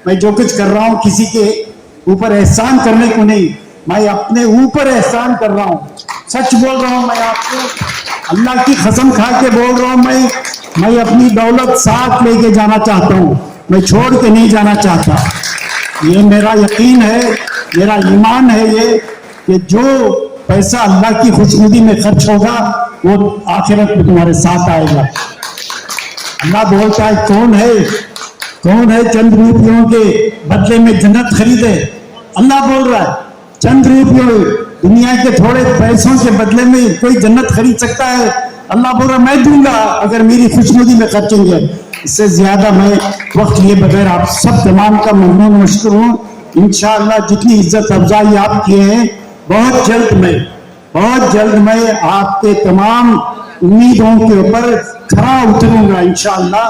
मैं जो कुछ कर रहा हूँ किसी के ऊपर एहसान करने को नहीं, मैं अपने ऊपर एहसान कर रहा हूँ। सच बोल रहा हूँ मैं आपको, अल्लाह की कसम खा के बोल रहा हूँ। मैं अपनी दौलत साथ लेके जाना चाहता हूँ, मैं छोड़ के नहीं जाना चाहता। ये मेरा यकीन है, मेरा ईमान है ये कि जो पैसा अल्लाह की खुशनुदी में खर्च होगा वो आखिरत में तुम्हारे साथ आएगा। अल्लाह बोलता है कौन है चंद रुपयों के बदले में जन्नत खरीदे। अल्लाह बोल रहा है चंद रुपयों, दुनिया के थोड़े पैसों के बदले में कोई जन्नत खरीद सकता है? अल्लाह बोल रहा है मैं दूंगा अगर मेरी खुशनुदी में खर्चेंगे। इससे ज्यादा मैं वक्त लिए बगैर आप सब तमाम का ममनून मशकूर हूँ। इंशाअल्लाह जितनी इज्जत अफजाई आप किए हैं, बहुत जल्द मैं आपके तमाम उम्मीदों के ऊपर खरा उतरूंगा इंशाअल्लाह।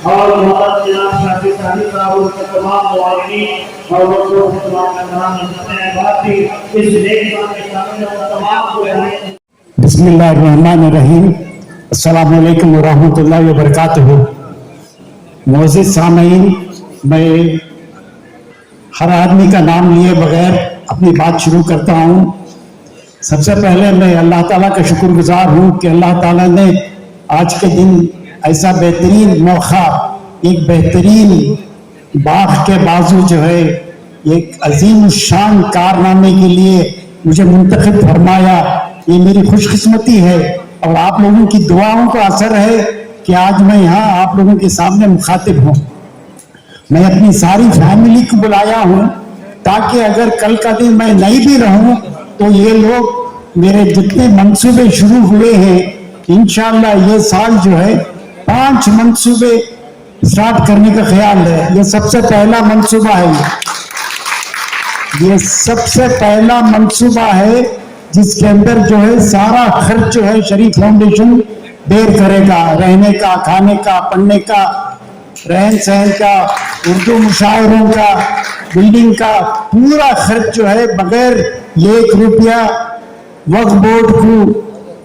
और बिस्मिल्लाहिर्रहमानिर्रहीम, अस्सलाम वालेकुम वरहमतुल्लाहि वबरकातुहू। मोअज़्ज़िज़ सामीन, मैं हर आदमी का नाम लिए बगैर अपनी बात शुरू करता हूँ। सबसे पहले मैं अल्लाह ताला का शुक्रगुजार हूँ कि अल्लाह ताला ने आज के दिन ऐसा बेहतरीन मौका, एक बेहतरीन बाग के बाजू जो है एक अजीम शान कारनामे के लिए मुझे मुंतखब फरमाया। ये मेरी खुशकिस्मती है और आप लोगों की दुआओं का असर है कि आज मैं यहाँ आप लोगों के सामने मुखातिब हूँ। मैं अपनी सारी फैमिली को बुलाया हूँ ताकि अगर कल का दिन मैं नहीं भी रहूँ तो ये लोग मेरे जितने मंसूबे शुरू हुए हैं, इंशाअल्लाह ये साल जो है 5 मंसूबे स्टार्ट करने का ख्याल है। ये सबसे पहला मंसूबा है, ये सबसे पहला मंसूबा है जिसके अंदर जो है सारा खर्च जो है शरीफ फाउंडेशन बेर करेगा। रहने का, खाने का, पढ़ने का, रहन सहन का, उर्दू मुशायरों का, बिल्डिंग का पूरा खर्च जो है बगैर 1 रुपया वक्फ बोर्ड को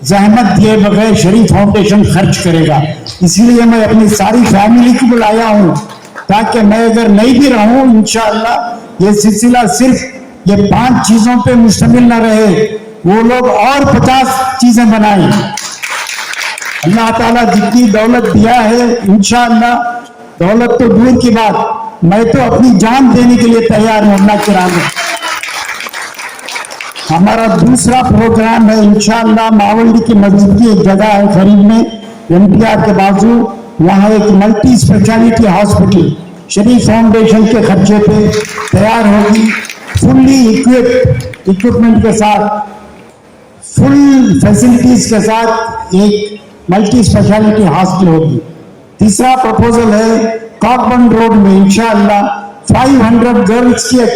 जहमत दिए बगैर शरीफ फाउंडेशन खर्च करेगा। इसीलिए मैं अपनी सारी फैमिली को बुलाया हूँ ताकि मैं अगर नहीं भी रहूँ इंशाअल्लाह ये सिलसिला सिर्फ ये 5 चीजों पे मुश्तमिल न रहे, वो लोग और 50 चीजें बनाएं। अल्लाह ताला जितनी दौलत दिया है इंशाअल्लाह, दौलत तो दूर की बात, मैं तो अपनी जान देने के लिए तैयार हूँ अल्लाह के राह में। हमारा दूसरा प्रोग्राम है इंशाअल्लाह मावली की मस्जिद की एक जगह है करीब में एनटीआर के बाजू, वहाँ एक मल्टी स्पेशलिटी हॉस्पिटल शरीफ फाउंडेशन के खर्चे पे तैयार होगी, फुल्ली इक्विपमेंट के साथ, फुल फैसिलिटीज के साथ एक मल्टी स्पेशलिटी हॉस्पिटल होगी। तीसरा प्रपोजल है कॉकबर्न रोड में इंशाअल्लाह 500 गर्ल्स की एक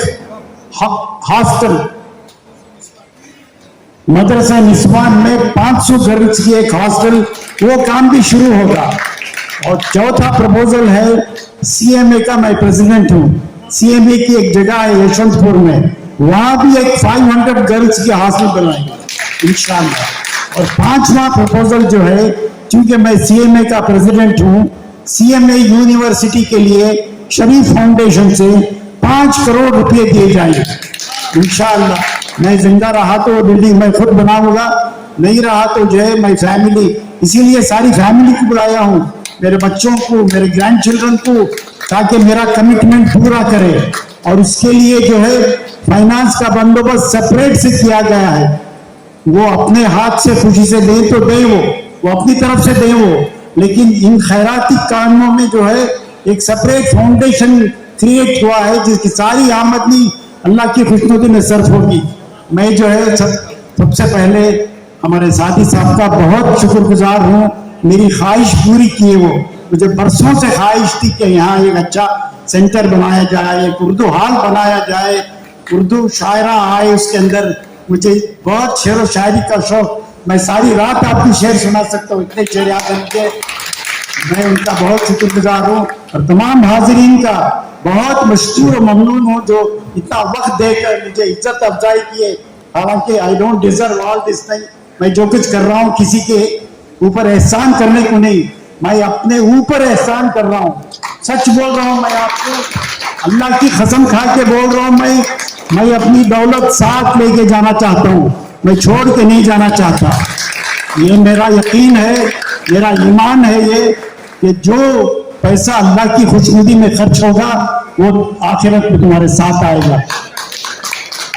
हॉस्टल, मदरसा निस्वान में 500 गर्ल्स की एक हॉस्टल, वो काम भी शुरू होगा। और चौथा प्रपोजल है सीएमए का, मैं प्रेसिडेंट हूँ, सीएमए की एक जगह है यशवंतपुर में, वहां भी एक 500 गर्ल्स की हॉस्टल बनाएंगे इंशाअल्लाह। और 5वां प्रपोजल जो है, क्योंकि मैं सीएमए का प्रेसिडेंट हूँ, सीएमए यूनिवर्सिटी के लिए शरीफ फाउंडेशन से 5 करोड़ रुपए दिए जाएंगे इंशाअल्लाह। मैं जिंदा रहा तो बिल्डिंग मैं खुद बनाऊंगा, नहीं रहा तो जो है मैं फैमिली, इसीलिए सारी फैमिली को बुलाया हूँ, मेरे बच्चों को, मेरे ग्रैंड चिल्ड्रन को, ताकि मेरा कमिटमेंट पूरा करे। और उसके लिए जो है फाइनेंस का बंदोबस्त सेपरेट से किया गया है। वो अपने हाथ से खुशी से दे तो दे, वो अपनी तरफ से दे वो, लेकिन इन खैराती कामों में जो है एक सेपरेट फाउंडेशन क्रिएट हुआ है जिसकी सारी आमदनी अल्लाह की खुशनुदी में सर्फ होगी। मैं जो है सबसे पहले हमारे साथी साहब का बहुत शुक्रगुजार हूँ, मेरी ख्वाहिश पूरी की है। वो मुझे बरसों से ख्वाहिश थी कि यहाँ एक अच्छा सेंटर बनाया जाए, एक उर्दू हॉल बनाया जाए, उर्दू शायरा आए उसके अंदर। मुझे बहुत शेर व शायरी का शौक, मैं सारी रात आपकी शेर सुना सकता हूँ, इतने शेर याद है मुझे। मैं उनका बहुत शुक्रगुजार हूँ और तमाम हाजिरीन का बहुत मशकूर और ममनून हूँ जो इतना वक्त देकर मुझे इज्जत अफजाई किए। हालांकि I don't deserve all this नहीं, मैं जो कुछ कर रहा हूँ किसी के ऊपर एहसान करने को नहीं, मैं अपने ऊपर एहसान कर रहा हूँ। सच बोल रहा हूँ मैं आपको, अल्लाह की कसम खा के बोल रहा हूँ। मैं अपनी दौलत साथ लेके जाना चाहता हूँ, मैं छोड़ के नहीं जाना चाहता। ये मेरा यकीन है, मेरा ईमान है ये कि जो पैसा अल्लाह की खुशनुदी में खर्च होगा वो आखिरत में तुम्हारे साथ आएगा।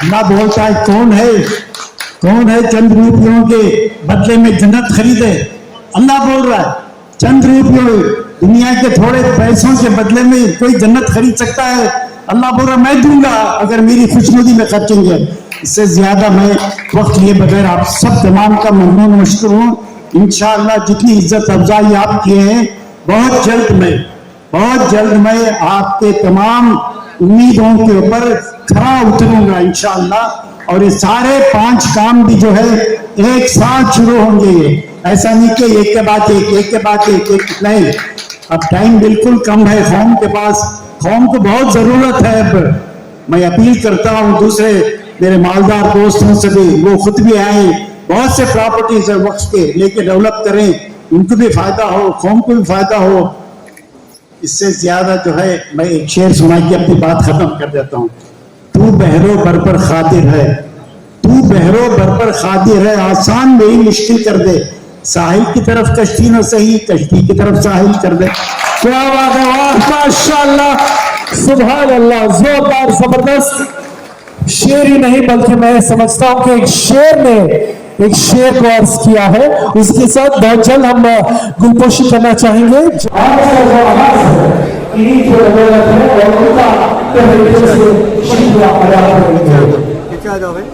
अल्लाह बोलता है कौन है चंद रुपयों के बदले में जन्नत खरीदे। अल्लाह बोल रहा है चंद रुपयों, दुनिया के थोड़े पैसों के बदले में कोई जन्नत खरीद सकता है? अल्लाह बोल रहा है मैं दूंगा अगर मेरी खुशनुदी में खर्चेंगे। इससे ज्यादा मैं वक्त लिए बगैर आप सब तमाम का ममनून मशकूर हूँ। इंशाअल्लाह जितनी इज्जत अफजाई आप किए हैं, बहुत जल्द मैं आपके तमाम उम्मीदों के ऊपर खरा उतरूंगा इंशाअल्लाह। और ये सारे 5 काम भी जो है एक साथ शुरू होंगे। ये ऐसा नहीं कि एक के बाद एक नहीं। अब टाइम बिल्कुल कम है कौम के पास, कौम को बहुत जरूरत है। अब मैं अपील करता हूँ दूसरे मेरे मालदार दोस्तों से भी, वो खुद भी आए, बहुत से प्रॉपर्टीज है वक्फ के, लेके डेवलप करें, उनको भी फायदा हो, कौम को भी फायदा हो। इससे ज्यादा जो है मैं एक शेर सुना के अपनी बात खत्म कर देता हूँ। तू बहरो बर पर खातिर है, तू बहरो बर पर खातिर है, आसान में ही मुश्किल कर दे, साहिल की तरफ कश्ती न सही, कश्ती की तरफ साहिल कर दे। क्या बात है, वाह माशाअल्लाह, सुभान अल्लाह, जोरदार जबरदस्त शेर ही नहीं बल्कि मैं समझता हूं कि एक शेर ने एक शेर को अर्ज किया है। उसके साथ बहुत जल्द हम गुलपोशी करना चाहेंगे। आज का जो आवाज है इन्हीं को जरूरत है और उनका तरीके से शुक्रिया अदा करेंगे। पीछे आ जाओ भाई,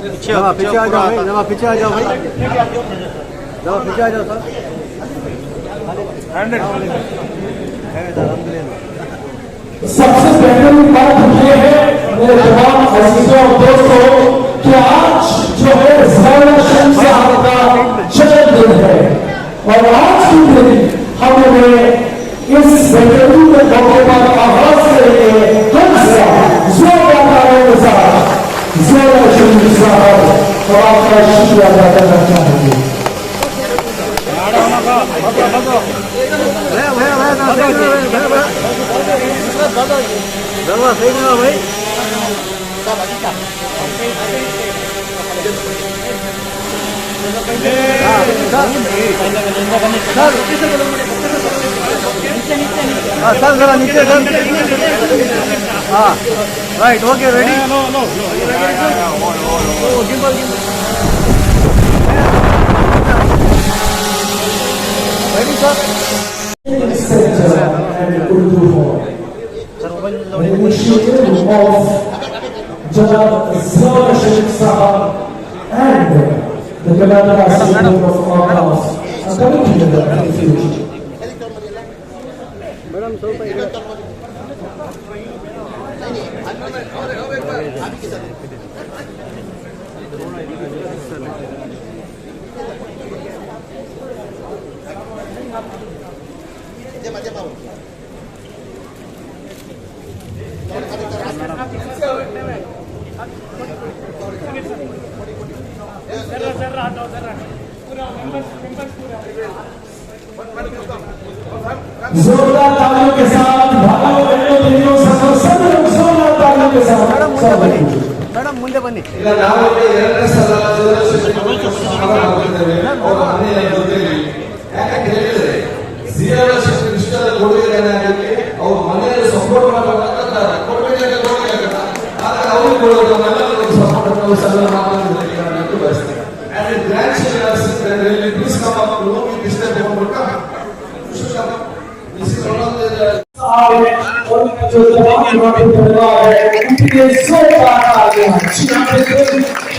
पीछे आ जाओ भाई, पीछे आ जाओ भाई, पीछे आ जाओ सर। सबसे पहली बात ये है मेरे तमाम अजीजों और दोस्तों कि आज जो है ज़िया शरीफ साहब का जन्मदिन है और आज के दिन हमने इस बैठकी के मौके पर आवाज करेंगे हम जोरदार तालियों के साथ ज़िया शरीफ साहब और आपका शुक्रिया अदा करना चाहेंगे। सर जरा नीचे सर। हाँ right, okay, ready. Ready sir. Initiative of Janab Zia Sharif Sahab and the Karnataka Association of Organs are coming together in the future. जोरदार तालियों के साथ भाइयों बहनों दीदियों सब लोग जोरदार तालियों के साथ ಮೇಡಮ್ ಮುಂದೆ ಬನ್ನಿ. ಈಗ ನಾವು 2ನೇ ಸಲ ಅವರು ಮನೆಯ ಜೊತೆಲಿ ಯಾಕೆ ಹೇಳಿದ್ರೆ ಝಿಯಾ ಶರೀಫ್ ಇಷ್ಟದ ಕೊಡುಗೆಗಳಾಗಲಿಕ್ಕೆ ಅವ್ರ ಮನೆಯಲ್ಲಿ ಸಪೋರ್ಟ್ ಮಾಡಬೇಕಾದ್ರೆ ಕೊಡುಗೆಗಳ ಕೊಡುಗೆಗಳ ಆದ್ರೆ ಅವ್ರಿಗೆ ಕೊಡೋದನ್ನೆಲ್ಲ ಸಪೋರ್ಟ್ ನಾವು ಸಲ ಮಾಡಬೇಕು ಬಯಸ್ತೀವಿ. And the grandchildren that really please come up to know me this time over come. This is one of the और जो तमाम इन्होंने परिवार है उनके जोरदार तालियां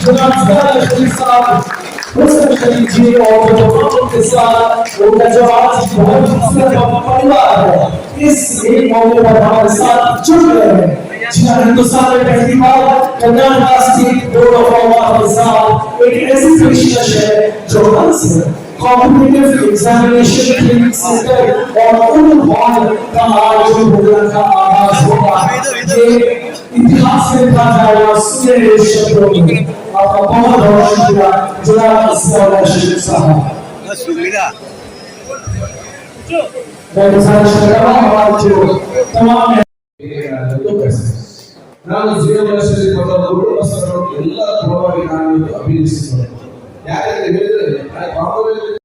जनाब ज़िया शरीफ साहब, हुसैन शरीफ जी और तमाम के साथ उनका जो आज बहुत खूबसूरत परिवार है इस एक मौके पर हमारे साथ जुड़ रहे हैं। हिंदुस्तान में पहली बार Karnataka state board of honour के साथ एक ऐसी पेशकश है जो हंस कॉम्पिटिटिव एग्जामिनेशन ट्रेनिंग सेंटर और उन हॉल का आज प्रोग्राम का आगाज होगा। ये इतिहास में लिखा जाएगा सुनहरे शब्दों में। आपका बहुत बहुत शुक्रिया जनाब इस्माइल शरीफ साहब। मैं गुजारिश कर रहा हूँ हमारे जो तमाम ನಾನು ಜೀರೋ ವರ್ಷದಲ್ಲಿ ಎಲ್ಲ ಪರವಾಗಿ ನಾನು ಅಭಿನಯಿಸುತ್ತೇನೆ. ಯಾಕಂದ್ರೆ ಹೇಳಿದ್ರೆ